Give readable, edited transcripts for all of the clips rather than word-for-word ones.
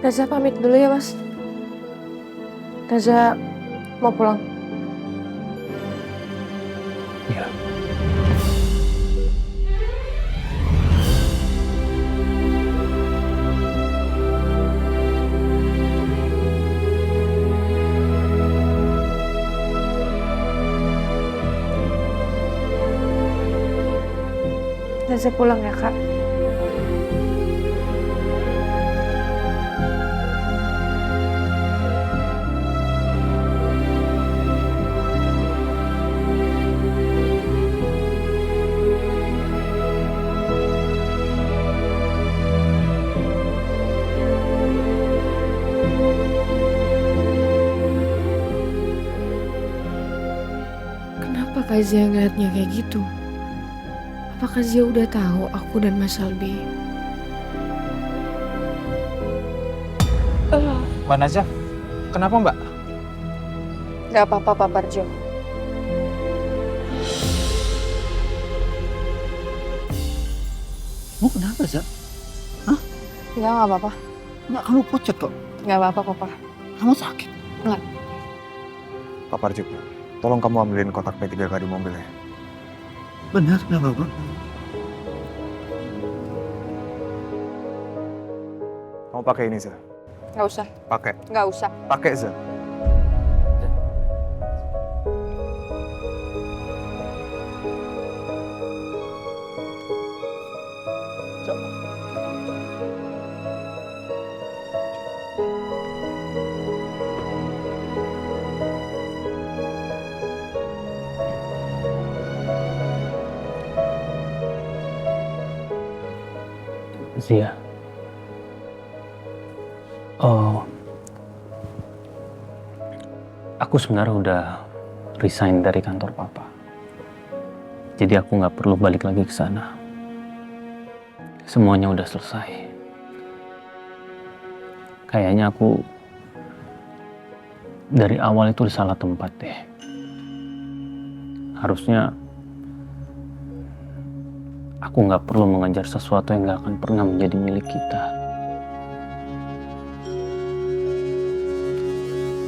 Reza pamit dulu ya, Mas. Reza mau pulang. Iya. Reza pulang ya, Kak. Kenapa Kak Zia ngeliatnya kayak gitu? Apakah Zia udah tahu aku dan Mas Albi? Mbak Najah, kenapa Mbak? Gak apa-apa, Pak Parjo. Kenapa, Zak? Gak apa-apa. Enggak, kamu pucat kok. Gak apa-apa, Papa. Kamu sakit. Pak Parjuk, tolong kamu ambilin kotak P3K di mobil ya. Benar, enggak apa-apa. Kamu pakai ini, Zah. Gak usah. Pakai. Gak usah. Pakai, Zah. Zia. Oh, aku sebenarnya udah resign dari kantor papa. Jadi aku nggak perlu balik lagi ke sana. Semuanya udah selesai. Kayaknya aku dari awal itu di salah tempat deh. Harusnya aku nggak perlu mengejar sesuatu yang nggak akan pernah menjadi milik kita.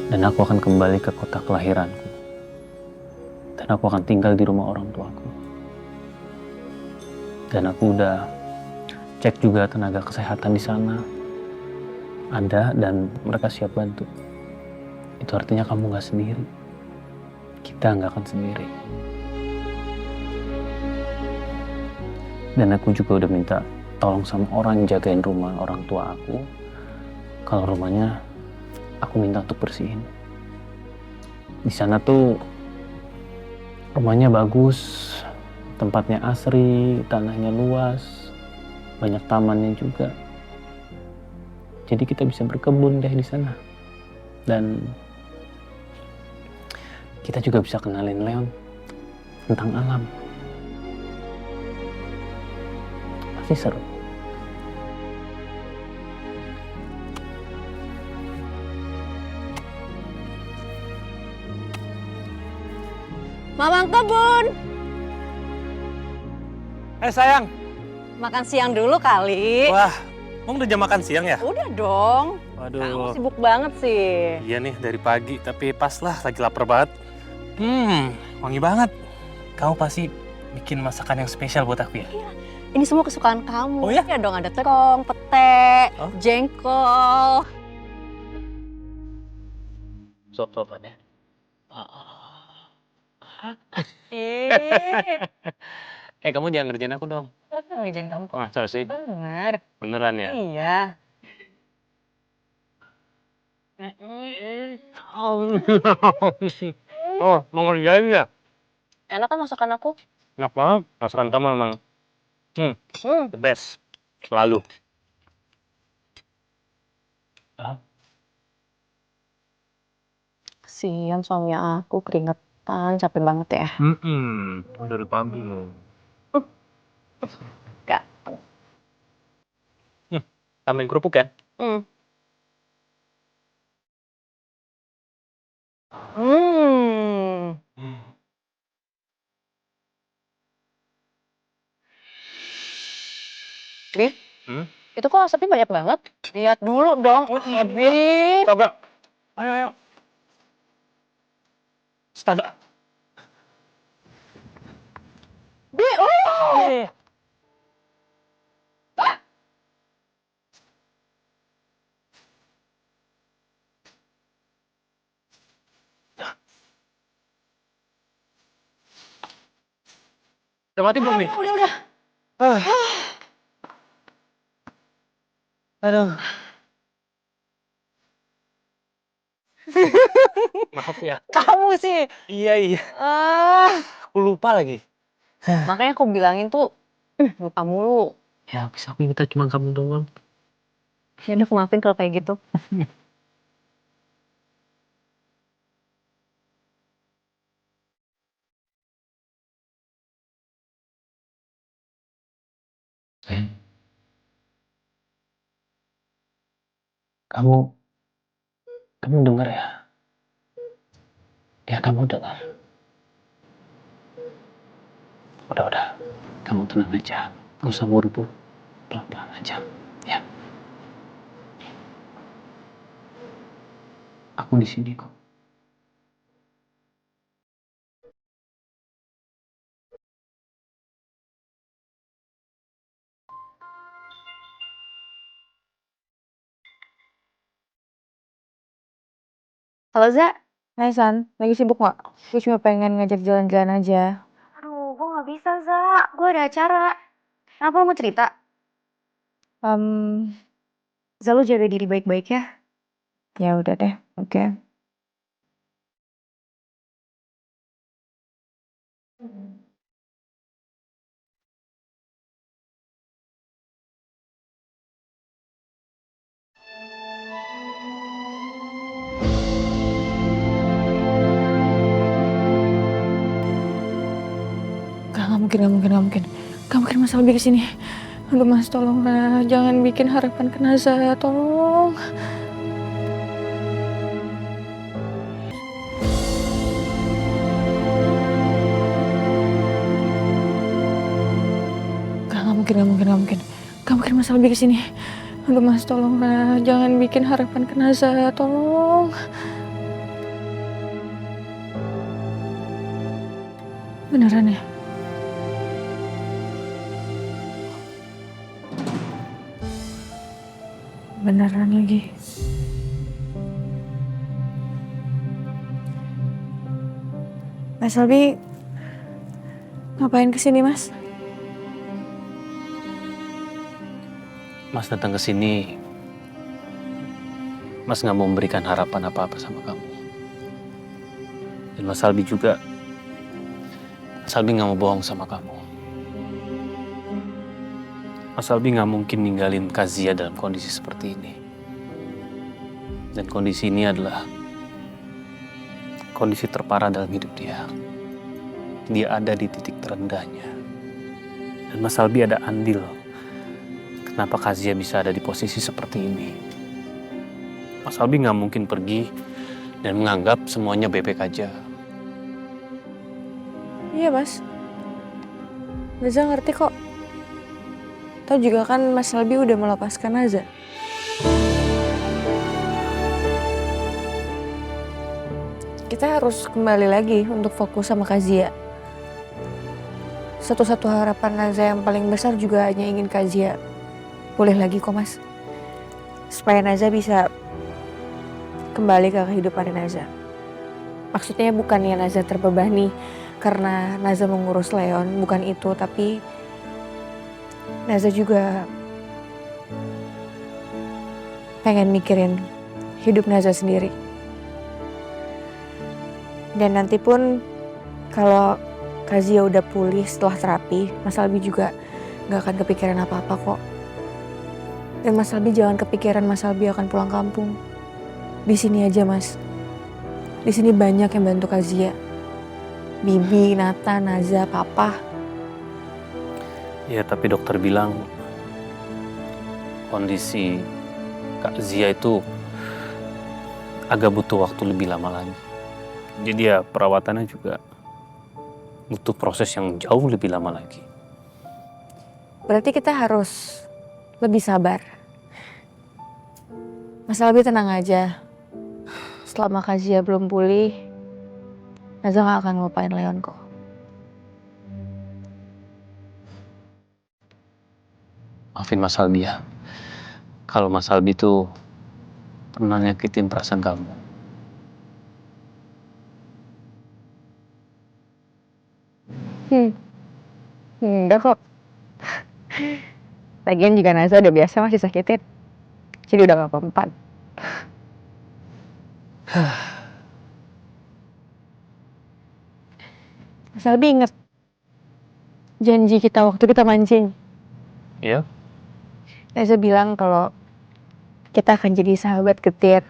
Dan aku akan kembali ke kota kelahiranku. Dan aku akan tinggal di rumah orang tuaku. Dan aku udah cek juga tenaga kesehatan di sana. Ada dan mereka siap bantu. Itu artinya kamu nggak sendiri. Kita nggak akan sendiri. Dan aku juga udah minta tolong sama orang yang jagain rumah orang tua aku. Kalau rumahnya aku minta untuk bersihin. Di sana tuh rumahnya bagus, tempatnya asri, tanahnya luas, banyak tamannya juga. Jadi kita bisa berkebun deh di sana. Dan kita juga bisa kenalin Leon tentang alam. Pasti seru. Mamang kebun, Sayang, makan siang dulu kali. wah, Mong udah jam makan siang ya? Udah dong, kamu Waduh, sibuk banget sih. iya nih dari pagi, tapi pas lah lagi lapar banget. Wangi banget. Kamu pasti bikin masakan yang spesial buat aku ya? Ini semua kesukaan kamu. Oh ya? Ya dong, ada terong, pete, Oh. jengkol. Sop-sopan ya. Kamu jangan ngerjain aku dong. Ngerjain kamu kok. Masa sih? Bener. Beneran ya? Iya. Oh, mau ngerjain ya? Enak kan masakan aku? Enak banget. Masakan kamu emang the best. Selalu. Kasian suami aku keringetan, capek banget ya. Dari pagi loh. Gak. Tambahin kerupuk ya? Hmm. Hmm. Rif, Itu kok asapnya banyak banget? Lihat dulu dong. Abi. Coba. Ayo, ayo. Stada. Bi, oh. Eh. Udah mati belum nih? Udah. Ah. Aduh. Maaf ya. Kamu sih. Iya, iya. Ah. Aku lupa lagi. Makanya aku bilangin tuh, lupa mulu. Ya, bisa aku minta cuma kamu doang. Ya udah, aku maafin kalau kayak gitu. Kamu, kamu dengar ya? Ya kamu dengar. Udah. Kamu tenang aja. Gak usah buru-buru. Pelan-pelan aja. Ya, aku di sini kok. Halo, Za. Hai San, lagi sibuk nggak? Gue cuma pengen ngajak jalan-jalan aja. Aduh, gue gak bisa, Za. Gue ada acara. Kenapa mau cerita? Um, Za, lu jaga diri baik-baik ya. ya udah deh, oke. Gak mungkin. Gak mungkin Mas Albi kesini. Aduh Mas, tolong lah. Jangan bikin harapan ke Naza, tolong. Gak mungkin. Gak mungkin Mas Albi kesini. Aduh Mas, tolong lah. Jangan bikin harapan ke Naza, tolong. Beneran ya? Beneran lagi. Mas Albi ngapain kesini Mas? Mas datang ke sini. Mas nggak mau memberikan harapan apa-apa sama kamu. Dan Mas Albi juga. Mas Albi nggak mau bohong sama kamu. Mas Albi nggak mungkin ninggalin Kazia dalam kondisi seperti ini. Dan kondisi ini adalah kondisi terparah dalam hidup dia. Dia ada di titik terendahnya. Dan Mas Albi ada andil. Kenapa Kazia bisa ada di posisi seperti ini? Mas Albi nggak mungkin pergi dan menganggap semuanya baik-baik aja. Iya Mas. Naza ngerti kok. Tahu juga kan Mas Albi udah melepaskan Naza. Kita harus kembali lagi untuk fokus sama Kazia. Satu-satu harapan Naza yang paling besar juga hanya ingin Kazia pulih lagi kok Mas. Supaya Naza bisa kembali ke kehidupan Naza. Maksudnya bukannya Naza terbebani karena Naza mengurus Leon, bukan itu, tapi Naza juga pengen mikirin hidup Naza sendiri. Dan nanti pun kalau Kazia udah pulih setelah terapi, Mas Albi juga gak akan kepikiran apa-apa kok. Dan Mas Albi jangan kepikiran Mas Albi akan pulang kampung. Di sini aja Mas. Di sini banyak yang bantu Kazia. Bibi, Nata, Naza, Papa. Ya tapi dokter bilang kondisi Kak Zia itu agak butuh waktu lebih lama lagi. Jadi ya perawatannya juga butuh proses yang jauh lebih lama lagi. Berarti kita harus lebih sabar. Mas Albi tenang aja. Selama Kazia belum pulih, Naza gak akan ngelupain Leon kok. Maafin Mas Albi ya. Kalau Mas Albi tuh pernah nyakitin perasaan kamu. Enggak kok. Lagian juga Naza udah biasa masih sakitin. Jadi udah gak apa-apa. Mas Albi inget janji kita waktu kita mancing. Iya? Naza bilang kalau kita akan jadi sahabat getir.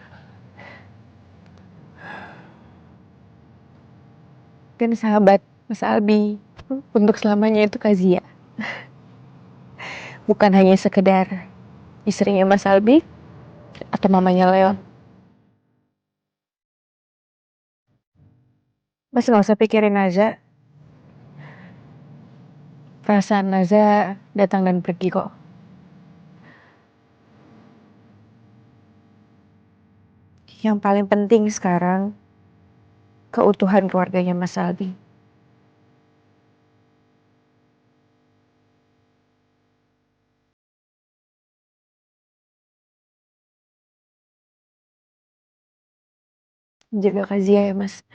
Dan sahabat Mas Albi untuk selamanya itu Kazia. Bukan hanya sekedar istrinya Mas Albi atau mamanya Leon. Mas gak usah pikirin Naza. Perasaan Naza datang dan pergi kok. Yang paling penting sekarang, keutuhan keluarganya Mas Albi. Jaga Kazia ya Mas.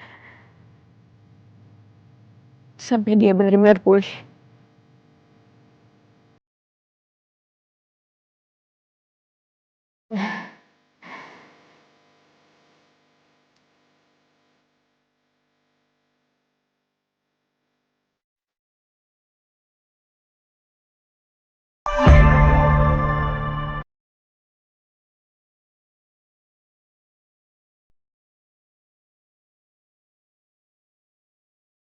Sampai dia benar-benar pulih.